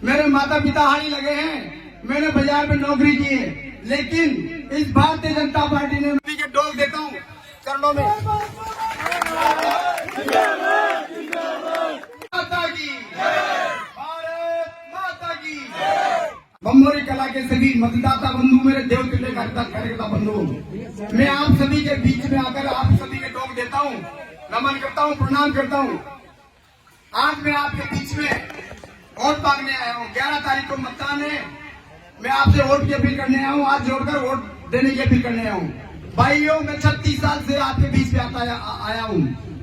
मेरे माता पिता हानि लगे हैं, मैंने बाजार में नौकरी की है, लेकिन इस भारतीय जनता पार्टी ने के डोल देता हूँ चरणों में। माता की भारत माता की। बम्बोरी कला के सभी मतदाता बंधु, मेरे देव तुल्य कार्यकर्ता बंधु, मैं आप सभी के बीच में आकर आप सभी के डोल देता हूँ, नमन करता हूँ, प्रणाम करता हूँ। आज मैं आपके बीच में वोट मांगने आया हूँ। 11 तारीख को मतदान है, मैं आपसे वोट की अपील करने आया हूँ, आज जोड़कर वोट देने की अपील करने आया हूँ। भाइयों, मैं 36 साल से आपके बीच में आया हूँ,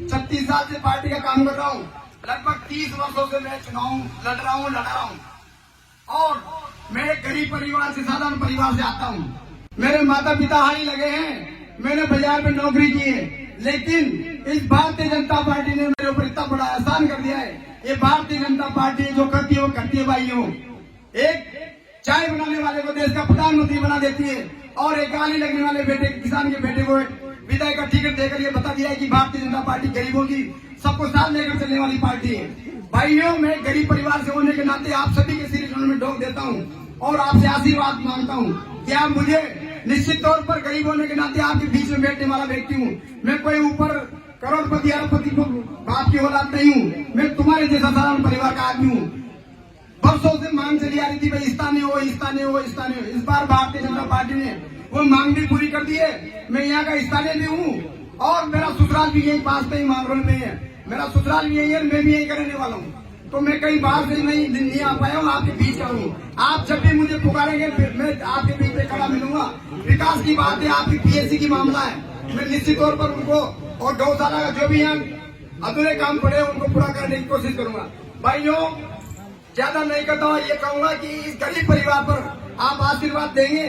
36 साल से पार्टी का काम कर रहा हूँ, लगभग 30 वर्षों से मैं चुनाव लड़ रहा हूँ और मैं एक गरीब परिवार से, साधारण परिवार से आता हूँ। मेरे माता पिता हानि लगे हैं, मैंने बाजार में नौकरी की है, लेकिन इस भारतीय जनता पार्टी ने मेरे ऊपर इतना बड़ा एहसान कर दिया है। ये भारतीय जनता पार्टी जो करती है वो करती है भाइयों। एक चाय बनाने वाले को देश का प्रधानमंत्री बना देती है और एक गाली लगने वाले बेटे, किसान के बेटे को विधायक का टिकट देकर ये बता दिया है कि भारतीय जनता पार्टी गरीबों की सबको साथ लेकर चलने वाली पार्टी है। भाइयों, मैं गरीब परिवार से होने के नाते आप सभी के सिर में ठोक देता हूँ और आपसे आशीर्वाद मांगता हूँ कि आप मुझे, निश्चित तौर पर गरीब होने के नाते आपके बीच में बैठने वाला व्यक्ति हूँ। मैं कोई ऊपर करोड़पति अरबपति को बाप की औलाद नहीं हूँ, मैं तुम्हारे जैसा साधारण परिवार का आदमी हूँ। वर्षों से मांग चली आ रही थी, भाई स्थानीय हो, स्थानीय हो, स्थानीय हो। इस बार भारतीय जनता पार्टी ने वो मांग भी पूरी कर दी है। मैं यहाँ का स्थानीय भी हूँ और मेरा ससुराल भी यही पास में ही मांगरोल में है, मेरा ससुराल भी यही है, मैं भी यही करने वाला हूँ। तो मैं कहीं बाहर से नहीं आ पाया हूँ, आपके बीच का हूँ। आप जब भी मुझे पुकारेंगे मैं आपके बीच में खड़ा मिलूंगा। विकास की बात है, आपकी पीएससी की मामला है, मैं निश्चित तौर पर उनको और गौशाला का जो भी यहाँ अधूरे काम पड़े उनको पूरा करने की कोशिश करूंगा। भाइयों, ज्यादा नहीं करता हूँ, ये कहूंगा कि इस गरीब परिवार पर आप आशीर्वाद देंगे।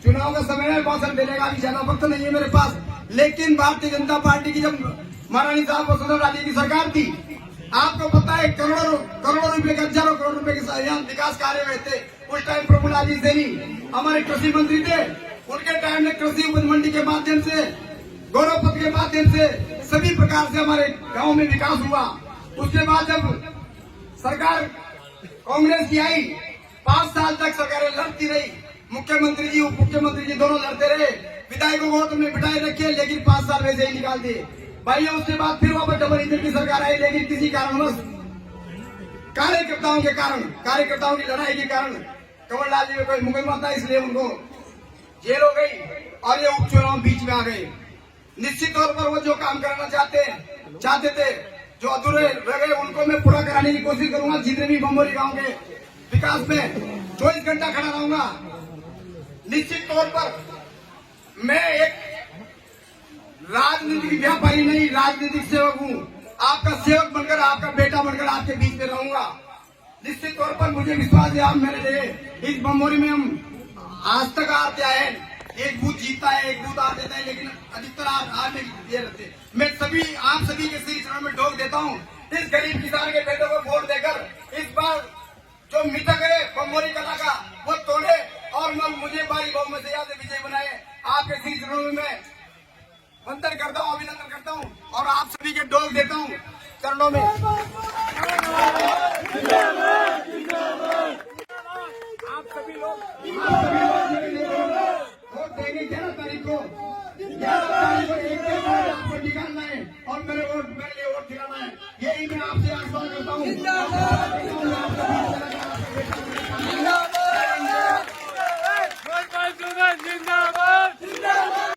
चुनाव का समय है, भाषण देने का भी ज्यादा वक्त नहीं है मेरे पास, लेकिन भारतीय जनता पार्टी की जब महारानी साहब वसुंधरा राजे की सरकार थी, आपको पता है करोड़ों रुपए के, हजारों करोड़ रुपए के यहाँ विकास कार्य हुए थे। उस टाइम प्रभुलाल जी सैनी हमारे कृषि मंत्री थे, उनके टाइम में कृषि उपज मंडी के माध्यम से, गौरव पथ के माध्यम से सभी प्रकार से हमारे गांव में विकास हुआ। उसके बाद जब सरकार कांग्रेस की आई, 5 साल तक सरकारें लड़ती रही, मुख्यमंत्री जी उप मुख्यमंत्री जी दोनों लड़ते रहे, विधायकों को तुमने बिठाए रखे, लेकिन 5 साल वैसे ही निकाल दिए। भाइयों, उसके बाद फिर वापस डबल इंजन की सरकार आई, लेकिन किसी कारणवश कार्यकर्ताओं की लड़ाई के कारण कंवरलाल जी में कोई मुकदमा था, इसलिए उनको जेल हो गई और ये उपचुनाव बीच में आ गए। निश्चित तौर पर वो जो काम करना चाहते थे, जो अधूरे रह गए, उनको मैं पूरा कराने की कोशिश करूंगा। जितने भी बम्बोरी गांव के विकास में 24 घंटा खड़ा रहूंगा। निश्चित तौर पर मैं एक राजनीतिक व्यापारी नहीं, राजनीतिक सेवक हूँ। आपका सेवक बनकर, आपका बेटा बनकर आपके बीच में रहूंगा। निश्चित तौर पर मुझे विश्वास है आप मेरे लिए इस बम्बोरी में हम आज तक आते आए, एक बूथ जीतता है, एक बूथ आ देता है, लेकिन अधिकतर आप ये रहते। मैं आप सभी के सिर में ठोक देता हूँ। इस गरीब किसान के बेटों को वोट देकर इस बार जो मिथक है बम्बोरी कला का वो तोड़े और मुझे भारी बहुमत से विजय बनाए। आपके सिर में वंदन करता हूँ, अभिनंदन करता हूँ और आप सभी के डोल देता हूँ चरणों में।